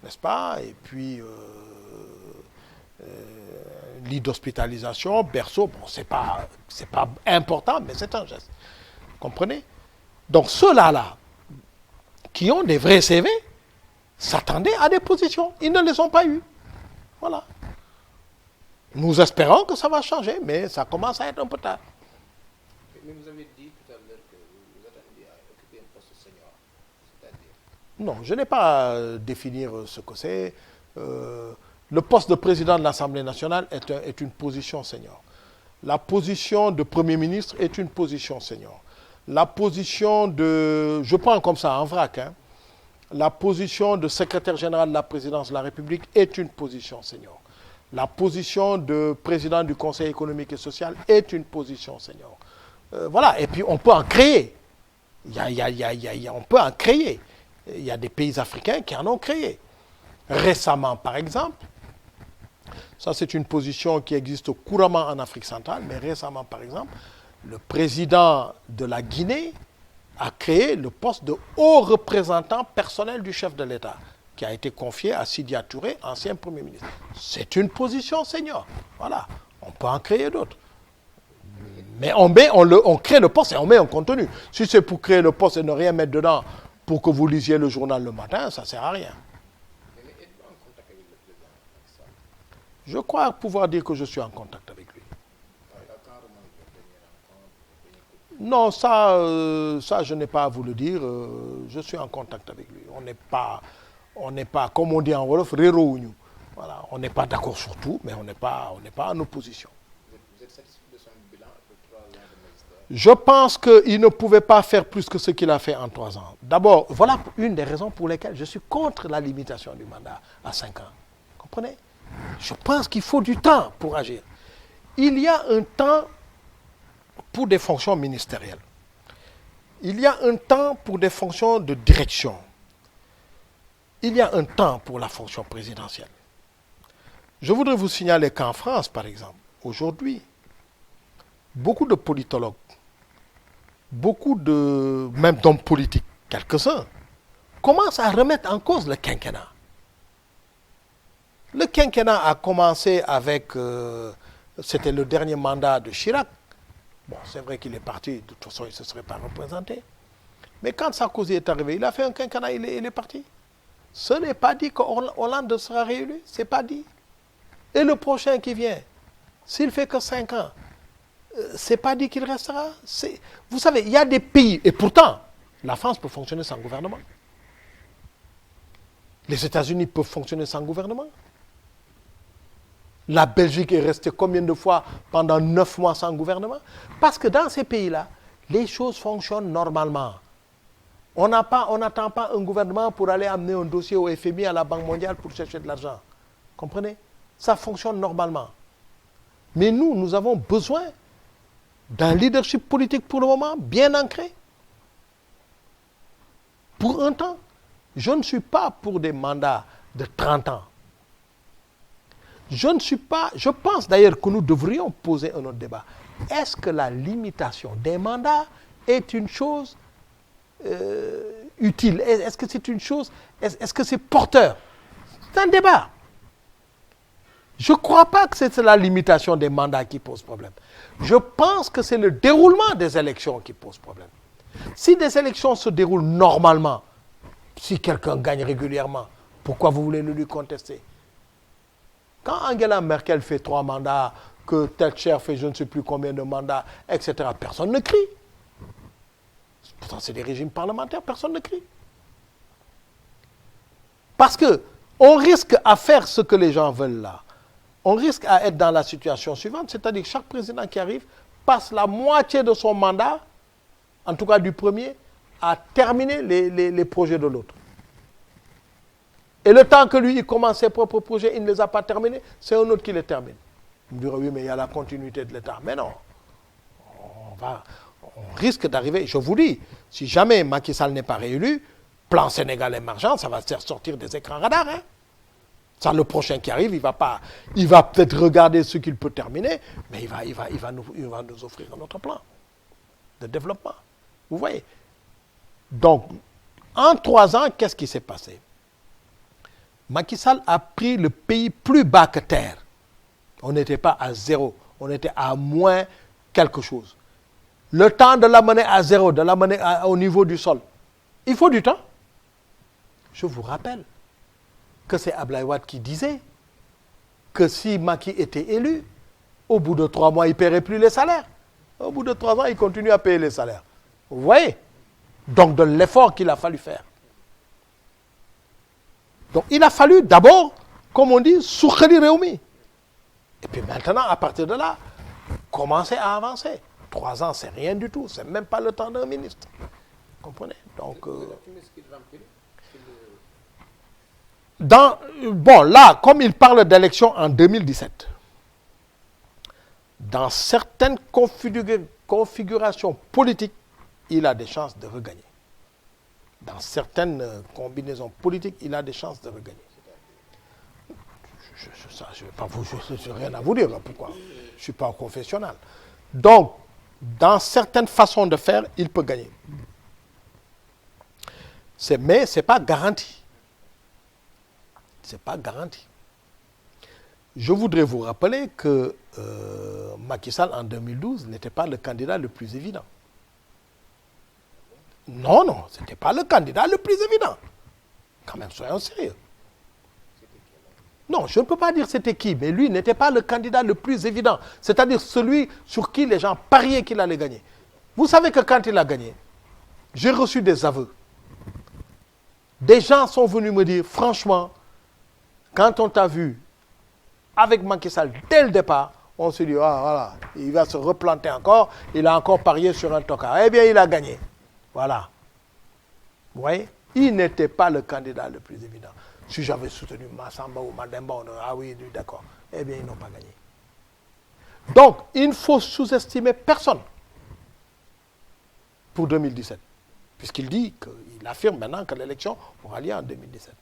n'est-ce pas? Et puis, lit d'hospitalisation, berceau, bon, c'est pas important, mais c'est un geste. Comprenez? Donc ceux-là, qui ont des vrais CV s'attendaient à des positions. Ils ne les ont pas eues. Voilà. Nous espérons que ça va changer, mais ça commence à être un peu tard. Mais vous avez dit tout à l'heure que vous attendiez à occuper un poste senior, c'est-à-dire? Non, je n'ai pas à définir ce que c'est. Le poste de président de l'Assemblée nationale est une position senior. La position de Premier ministre est une position senior. La position de, je prends comme ça en vrac, hein, la position de secrétaire général de la présidence de la République est une position senior. La position de président du Conseil économique et social est une position senior. Voilà, et puis on peut en créer. On peut en créer. Il y a des pays africains qui en ont créé. Récemment, par exemple, ça c'est une position qui existe couramment en Afrique centrale, mais récemment, par exemple, le président de la Guinée a créé le poste de haut représentant personnel du chef de l'État, qui a été confié à Sidya Touré, ancien Premier ministre. C'est une position senior. Voilà, on peut en créer d'autres. Mais on crée le poste et on met un contenu. Si c'est pour créer le poste et ne rien mettre dedans pour que vous lisiez le journal le matin, ça ne sert à rien. Mais êtes-vous en contact avec le président Macky Sall? Je crois pouvoir dire que je suis en contact avec lui. Non, ça je n'ai pas à vous le dire. Je suis en contact avec lui. On n'est pas, comme on dit en Wolof, rérouñu. Voilà, on n'est pas d'accord sur tout, mais on n'est pas en opposition. Vous êtes satisfait de son bilan après 3 ans de magistère? Je pense qu'il ne pouvait pas faire plus que ce qu'il a fait en 3 ans. D'abord, voilà une des raisons pour lesquelles je suis contre la limitation du mandat à 5 ans. Vous comprenez? Je pense qu'il faut du temps pour agir. Il y a un temps pour des fonctions ministérielles. Il y a un temps pour des fonctions de direction. Il y a un temps pour la fonction présidentielle. Je voudrais vous signaler qu'en France, par exemple, aujourd'hui, beaucoup de politologues, même d'hommes politiques, quelques-uns, commencent à remettre en cause le quinquennat. Le quinquennat a commencé avec, c'était le dernier mandat de Chirac. Bon, c'est vrai qu'il est parti, de toute façon, il ne se serait pas représenté. Mais quand Sarkozy est arrivé, il a fait un quinquennat, il est parti. Ce n'est pas dit que Hollande sera réélu, ce n'est pas dit. Et le prochain qui vient, s'il fait que 5 ans, ce n'est pas dit qu'il restera. Vous savez, il y a des pays, et pourtant, la France peut fonctionner sans gouvernement. Les États-Unis peuvent fonctionner sans gouvernement. La Belgique est restée combien de fois pendant 9 mois sans gouvernement? Parce que dans ces pays-là, les choses fonctionnent normalement. On n'attend pas un gouvernement pour aller amener un dossier au FMI, à la Banque mondiale pour chercher de l'argent. Comprenez? Ça fonctionne normalement. Mais nous avons besoin d'un leadership politique pour le moment bien ancré. Pour un temps. Je ne suis pas pour des mandats de 30 ans. Je pense d'ailleurs que nous devrions poser un autre débat. Est-ce que la limitation des mandats est une chose utile? Est-ce que c'est une chose, est-ce que c'est porteur? C'est un débat. Je ne crois pas que c'est la limitation des mandats qui pose problème. Je pense que c'est le déroulement des élections qui pose problème. Si des élections se déroulent normalement, si quelqu'un gagne régulièrement, pourquoi vous voulez le lui contester? Quand Angela Merkel fait 3 mandats, que Thatcher fait je ne sais plus combien de mandats, etc., personne ne crie. Pourtant, c'est des régimes parlementaires, personne ne crie. Parce qu'on risque à faire ce que les gens veulent là. On risque à être dans la situation suivante, c'est-à-dire que chaque président qui arrive passe la moitié de son mandat, en tout cas du premier, à terminer les projets de l'autre. Et le temps que lui, il commence ses propres projets, il ne les a pas terminés, c'est un autre qui les termine. Il me dira, oui, mais il y a la continuité de l'État. Mais non, on risque d'arriver, je vous dis, si jamais Macky Sall n'est pas réélu, plan Sénégal émergent, ça va se faire sortir des écrans radars. Hein. Ça, le prochain qui arrive, il va peut-être regarder ce qu'il peut terminer, mais il va nous offrir un autre plan de développement. Vous voyez? Donc, en 3 ans, qu'est-ce qui s'est passé? Macky Sall a pris le pays plus bas que terre. On n'était pas à 0, on était à moins quelque chose. Le temps de l'amener à 0, de l'amener au niveau du sol, il faut du temps. Je vous rappelle que c'est Abdoulaye Wade qui disait que si Macky était élu, au bout de 3 mois, il ne paierait plus les salaires. Au bout de 3 ans, il continue à payer les salaires. Vous voyez? Donc, de l'effort qu'il a fallu faire. Donc, il a fallu d'abord, comme on dit, Soukheli Réumi. Et puis maintenant, à partir de là, commencer à avancer. 3 ans, c'est rien du tout. C'est même pas le temps d'un ministre. Vous comprenez? Donc, bon, là, comme il parle d'élections en 2017, dans certaines configurations politiques, il a des chances de regagner. Dans certaines combinaisons politiques, il a des chances de regagner. Je n'ai rien à vous dire. Pourquoi? Je ne suis pas au confessionnal. Donc, dans certaines façons de faire, il peut gagner. Mais ce n'est pas garanti. Ce n'est pas garanti. Je voudrais vous rappeler que Macky Sall, en 2012, n'était pas le candidat le plus évident. Non, non, ce n'était pas le candidat le plus évident. Quand même, soyons sérieux. Non, je ne peux pas dire c'était qui, mais lui n'était pas le candidat le plus évident. C'est-à-dire celui sur qui les gens pariaient qu'il allait gagner. Vous savez que quand il a gagné, j'ai reçu des aveux. Des gens sont venus me dire, franchement, quand on t'a vu avec Macky Sall dès le départ, on se dit, ah voilà, il va se replanter encore, il a encore parié sur un tocard. Eh bien, il a gagné. Voilà. Vous voyez? Il n'était pas le candidat le plus évident. Si j'avais soutenu Massamba ou Mademba, on aurait, ah oui, d'accord. Eh bien, ils n'ont pas gagné. Donc, il ne faut sous-estimer personne pour 2017. Puisqu'il dit qu'il affirme maintenant que l'élection aura lieu en 2017.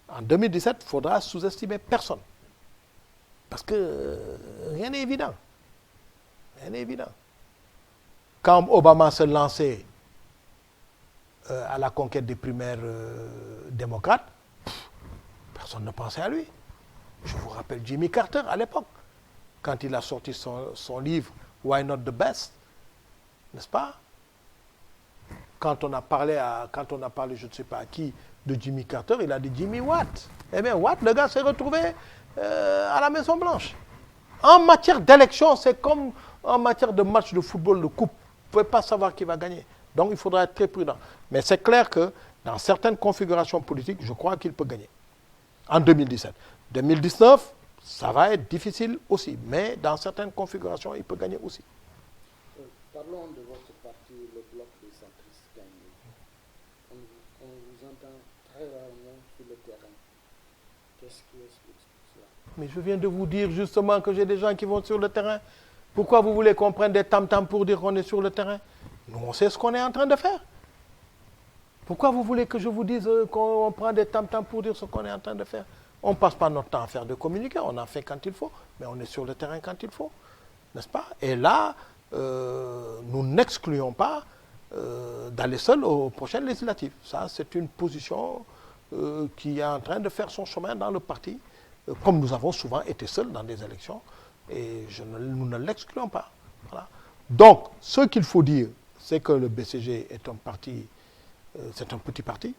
En 2017, il faudra sous-estimer personne. Parce que rien n'est évident. Rien n'est évident. Quand Obama se lançait à la conquête des primaires démocrates, personne ne pensait à lui. Je vous rappelle Jimmy Carter à l'époque, quand il a sorti son livre Why Not the Best, n'est-ce pas? Quand on a parlé, je ne sais pas à qui, de Jimmy Carter, il a dit Jimmy Watt. Eh bien, Watt, le gars s'est retrouvé à la Maison Blanche. En matière d'élection, c'est comme en matière de match de football de coupe. Vous ne pouvez pas savoir qui va gagner. Donc, il faudra être très prudent. Mais c'est clair que dans certaines configurations politiques, je crois qu'il peut gagner. En 2017. 2019, ça va être difficile aussi. Mais dans certaines configurations, il peut gagner aussi. Parlons de votre parti, le bloc des centristes gagnés. On vous entend très rarement sur le terrain. Qu'est-ce qui explique cela? Mais je viens de vous dire justement que j'ai des gens qui vont sur le terrain. Pourquoi vous voulez qu'on prenne des tam-tams pour dire qu'on est sur le terrain? Nous, on sait ce qu'on est en train de faire. Pourquoi vous voulez que je vous dise qu'on prend des tam-tams pour dire ce qu'on est en train de faire? On ne passe pas notre temps à faire de communiquer, on en fait quand il faut, mais on est sur le terrain quand il faut, n'est-ce pas? Et là, nous n'excluons pas d'aller seul aux prochaines législatives. Ça, c'est une position qui est en train de faire son chemin dans le parti, comme nous avons souvent été seuls dans des élections, et nous ne l'excluons pas. Voilà. Donc, ce qu'il faut dire, c'est que le BCG est un parti, c'est un petit parti,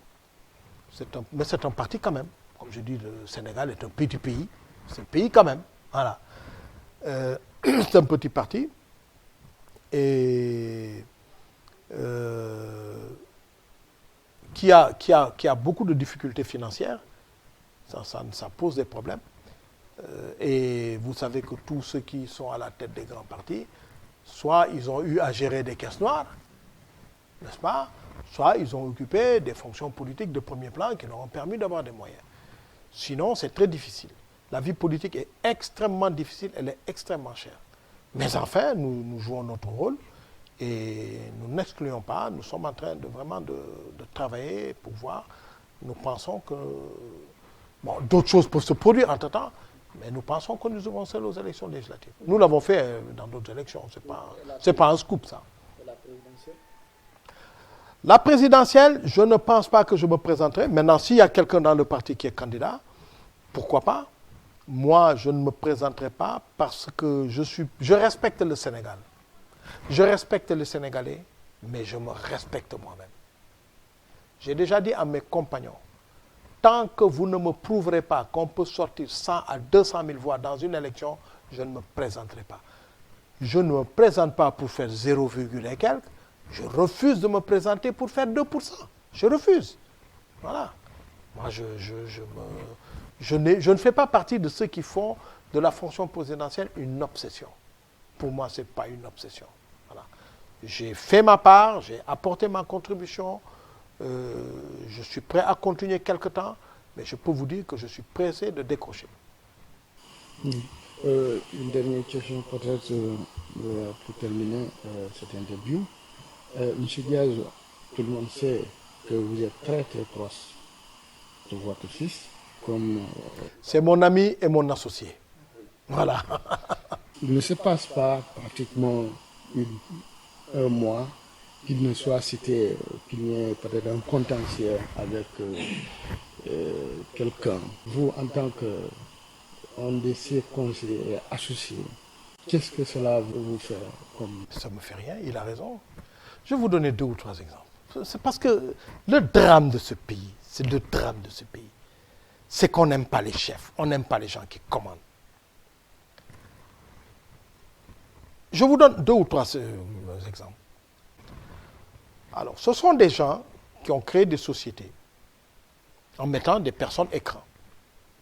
mais c'est un parti quand même. Comme je dis, le Sénégal est un petit pays, c'est un pays quand même. Voilà. C'est un petit parti, et qui a beaucoup de difficultés financières. Ça pose des problèmes. Et vous savez que tous ceux qui sont à la tête des grands partis, soit ils ont eu à gérer des caisses noires, n'est-ce pas? Soit ils ont occupé des fonctions politiques de premier plan qui leur ont permis d'avoir des moyens. Sinon, c'est très difficile. La vie politique est extrêmement difficile, elle est extrêmement chère. Mais enfin, nous jouons notre rôle et nous n'excluons pas, nous sommes en train de vraiment de travailler pour voir. Nous pensons que bon, d'autres choses peuvent se produire entre-temps, mais nous pensons que nous serons seuls aux élections législatives. Nous l'avons fait dans d'autres élections, c'est pas un scoop ça. Et la présidentielle? La présidentielle, je ne pense pas que je me présenterai. Maintenant, s'il y a quelqu'un dans le parti qui est candidat, pourquoi pas? Moi, je ne me présenterai pas parce que je respecte le Sénégal. Je respecte les Sénégalais, mais je me respecte moi-même. J'ai déjà dit à mes compagnons tant que vous ne me prouverez pas qu'on peut sortir 100 à 200 000 voix dans une élection, je ne me présenterai pas. Je ne me présente pas pour faire 0, et quelques. Je refuse de me présenter pour faire 2%. Je refuse. Voilà. Moi, je ne fais pas partie de ceux qui font de la fonction présidentielle une obsession. Pour moi, ce n'est pas une obsession. Voilà. J'ai fait ma part, j'ai apporté ma contribution. Je suis prêt à continuer quelque temps, mais je peux vous dire que je suis pressé de décrocher. Une dernière question peut-être pour terminer cette interview. Monsieur Diaz, tout le monde sait que vous êtes très très proche de votre fils. C'est mon ami et mon associé. Voilà. Il ne se passe pas pratiquement un mois qu'il ne soit cité, qu'il y ait peut-être un contentieux avec quelqu'un. Vous, en tant qu'un de ses conseillers associés, qu'est-ce que cela vous fait comme... Ça ne me fait rien, il a raison. Je vais vous donner 2 ou 3 exemples. C'est parce que le drame de ce pays, c'est qu'on n'aime pas les chefs, on n'aime pas les gens qui commandent. Je vous donne 2 ou 3 exemples. Alors, ce sont des gens qui ont créé des sociétés en mettant des personnes écran,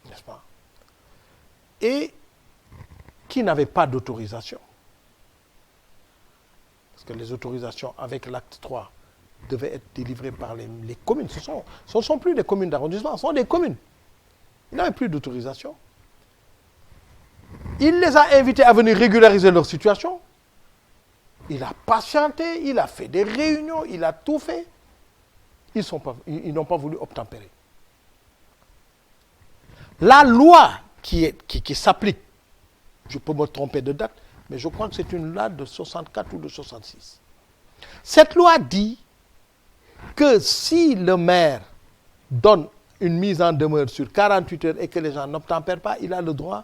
n'est-ce pas? Et qui n'avaient pas d'autorisation. Parce que les autorisations avec l'acte 3 devaient être délivrées par les communes. Ce ne sont plus des communes d'arrondissement, ce sont des communes. Ils n'avaient plus d'autorisation. Il les a invités à venir régulariser leur situation. Il a patienté, il a fait des réunions, il a tout fait. Ils n'ont pas voulu obtempérer. La loi qui s'applique, je peux me tromper de date, mais je crois que c'est une loi de 64 ou de 66. Cette loi dit que si le maire donne une mise en demeure sur 48 heures et que les gens n'obtempèrent pas, il a le droit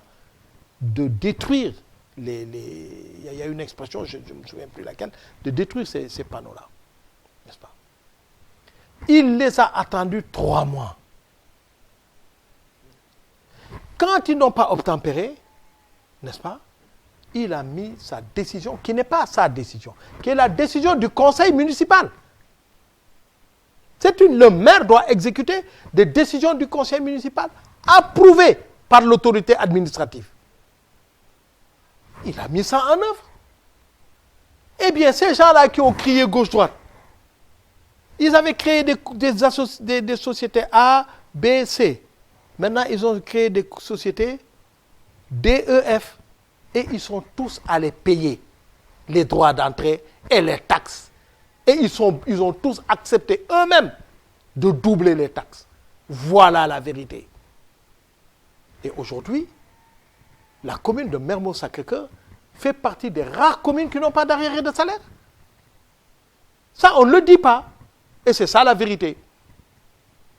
de détruire il y a une expression, je ne me souviens plus laquelle, de détruire ces panneaux-là. N'est-ce pas? Il les a attendus 3 mois. Quand ils n'ont pas obtempéré, n'est-ce pas? Il a mis sa décision, qui n'est pas sa décision, qui est la décision du conseil municipal. Le maire doit exécuter des décisions du conseil municipal approuvées par l'autorité administrative. Il a mis ça en œuvre. Eh bien, ces gens-là qui ont crié gauche-droite, ils avaient créé des sociétés A, B, C. Maintenant, ils ont créé des sociétés D, E, F. Et ils sont tous allés payer les droits d'entrée et les taxes. Et ils ont tous accepté eux-mêmes de doubler les taxes. Voilà la vérité. Et aujourd'hui, la commune de Mermoz-Sacré-Cœur fait partie des rares communes qui n'ont pas d'arriéré de salaire. Ça, on ne le dit pas. Et c'est ça la vérité.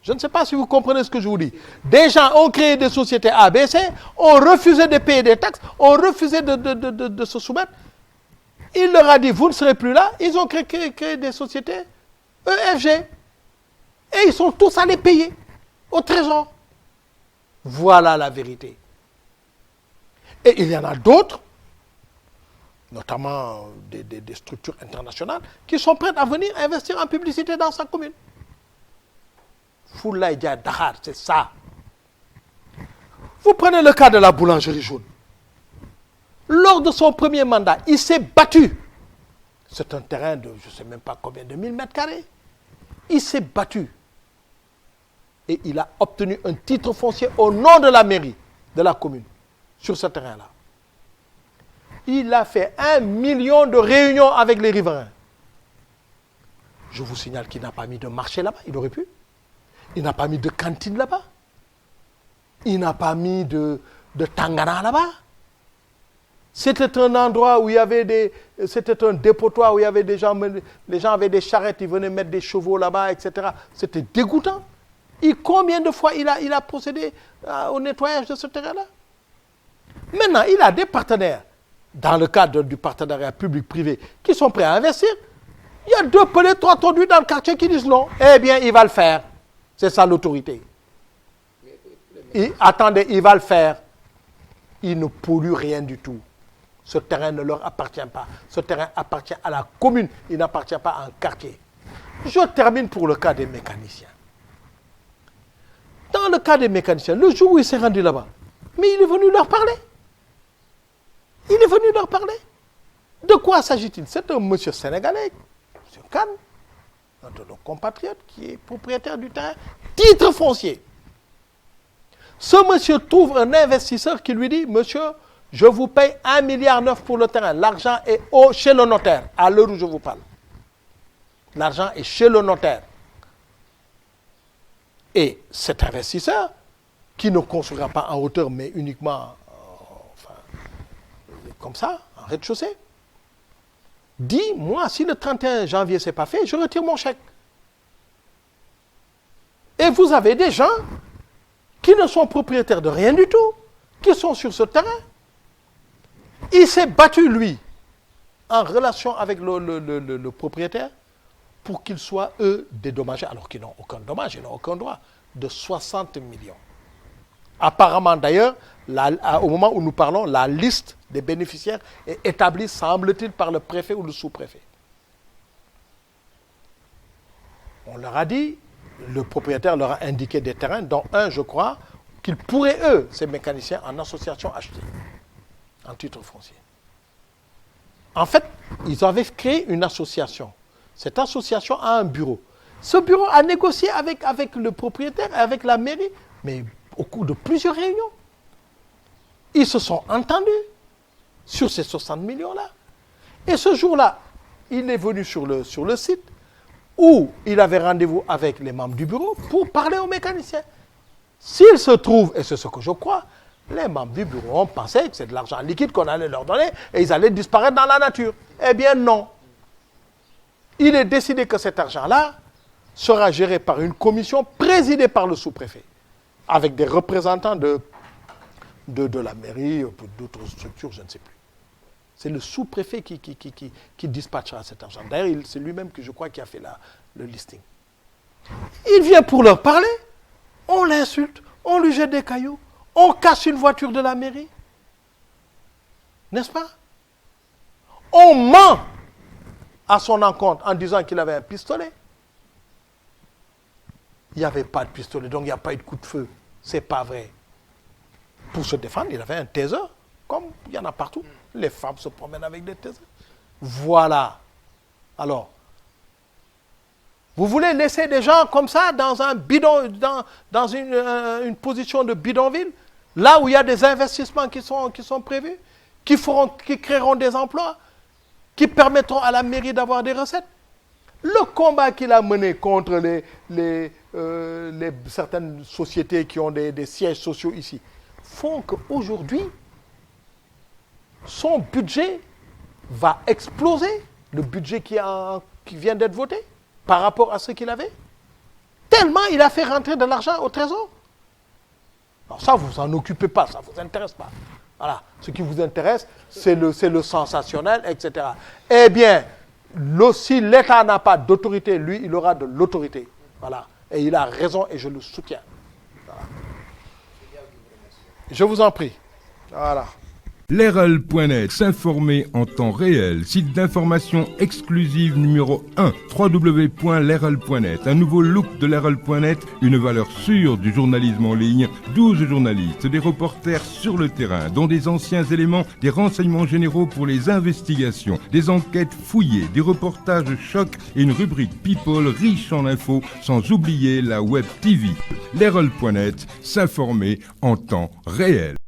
Je ne sais pas si vous comprenez ce que je vous dis. Des gens ont créé des sociétés ABC, ont refusé de payer des taxes, ont refusé de se soumettre. Il leur a dit, vous ne serez plus là. Ils ont créé des sociétés EFG. Et ils sont tous allés payer au trésor. Voilà la vérité. Et il y en a d'autres, notamment des structures internationales, qui sont prêtes à venir investir en publicité dans sa commune. Foulaye Dia Dahar, c'est ça. Vous prenez le cas de la boulangerie jaune. Lors de son premier mandat, il s'est battu. C'est un terrain de, je ne sais même pas combien de 1000 mètres carrés. Il s'est battu. Et il a obtenu un titre foncier au nom de la mairie, de la commune, sur ce terrain-là. Il a fait 1 million de réunions avec les riverains. Je vous signale qu'il n'a pas mis de marché là-bas, il aurait pu. Il n'a pas mis de cantine là-bas. Il n'a pas mis de tangana là-bas. C'était un endroit où il y avait c'était un dépotoir où il y avait des gens, les gens avaient des charrettes, ils venaient mettre des chevaux là-bas, etc. C'était dégoûtant. Et combien de fois il a procédé au nettoyage de ce terrain-là? Maintenant, il a des partenaires, dans le cadre du partenariat public-privé, qui sont prêts à investir. Il y a 2 pelés, 3 tondus dans le quartier qui disent non. Eh bien, il va le faire. C'est ça l'autorité. Attendez, il va le faire. Il ne pollue rien du tout. Ce terrain ne leur appartient pas. Ce terrain appartient à la commune. Il n'appartient pas à un quartier. Je termine pour le cas des mécaniciens. Dans le cas des mécaniciens, le jour où il s'est rendu là-bas, mais il est venu leur parler. Il est venu leur parler. De quoi s'agit-il? C'est un monsieur sénégalais, M. Khan, un de nos compatriotes, qui est propriétaire du terrain, titre foncier. Ce monsieur trouve un investisseur qui lui dit, monsieur, je vous paye 1,9 milliard pour le terrain. L'argent est chez le notaire, à l'heure où je vous parle. L'argent est chez le notaire. Et cet investisseur, qui ne construira pas en hauteur, mais uniquement comme ça, en rez-de-chaussée, dit, moi, si le 31 janvier ce n'est pas fait, je retire mon chèque. Et vous avez des gens qui ne sont propriétaires de rien du tout, qui sont sur ce terrain. Il s'est battu, lui, en relation avec le propriétaire, pour qu'ils soient, eux, dédommagés, alors qu'ils n'ont aucun dommage, ils n'ont aucun droit, de 60 millions. Apparemment, d'ailleurs, au moment où nous parlons, la liste des bénéficiaires est établie, semble-t-il, par le préfet ou le sous-préfet. On leur a dit, le propriétaire leur a indiqué des terrains, dont un, je crois, qu'ils pourraient, eux, ces mécaniciens, en association, acheter, en titre foncier. En fait, ils avaient créé une association. Cette association a un bureau. Ce bureau a négocié avec le propriétaire, avec la mairie, mais au cours de plusieurs réunions. Ils se sont entendus sur ces 60 millions-là. Et ce jour-là, il est venu sur le site où il avait rendez-vous avec les membres du bureau pour parler aux mécaniciens. S'il se trouve, et c'est ce que je crois, les membres du bureau ont pensé que c'est de l'argent liquide qu'on allait leur donner et ils allaient disparaître dans la nature. Eh bien non. Il est décidé que cet argent-là sera géré par une commission présidée par le sous-préfet, avec des représentants de la mairie, d'autres structures, je ne sais plus. C'est le sous-préfet qui dispatchera cet argent. D'ailleurs, c'est lui-même que je crois qui a fait le listing. Il vient pour leur parler, on l'insulte, on lui jette des cailloux, on casse une voiture de la mairie. N'est-ce pas? On ment à son encontre en disant qu'il avait un pistolet. Il n'y avait pas de pistolet, donc il n'y a pas eu de coup de feu. Ce n'est pas vrai. Pour se défendre, il avait un taser, comme il y en a partout. Les femmes se promènent avec des tasers. Voilà. Alors, vous voulez laisser des gens comme ça dans un bidon, dans une position de bidonville, là où il y a des investissements qui sont prévus, qui créeront des emplois, qui permettront à la mairie d'avoir des recettes. Le combat qu'il a mené contre certaines sociétés qui ont des sièges sociaux ici font qu'aujourd'hui, son budget va exploser, le budget qui vient d'être voté, par rapport à ce qu'il avait. Tellement il a fait rentrer de l'argent au trésor. Alors ça, vous en occupez pas, ça ne vous intéresse pas. Voilà. Ce qui vous intéresse, c'est le sensationnel, etc. Eh bien, si l'État n'a pas d'autorité, lui, il aura de l'autorité. Voilà. Et il a raison et je le soutiens. Voilà. Je vous en prie. Voilà. Leral.net, s'informer en temps réel. Site d'information exclusive numéro 1, www.leral.net. Un nouveau look de Leral.net, une valeur sûre du journalisme en ligne. 12 journalistes, des reporters sur le terrain, dont des anciens éléments, des renseignements généraux pour les investigations, des enquêtes fouillées, des reportages choc et une rubrique People riche en infos, sans oublier la Web TV. Leral.net, s'informer en temps réel.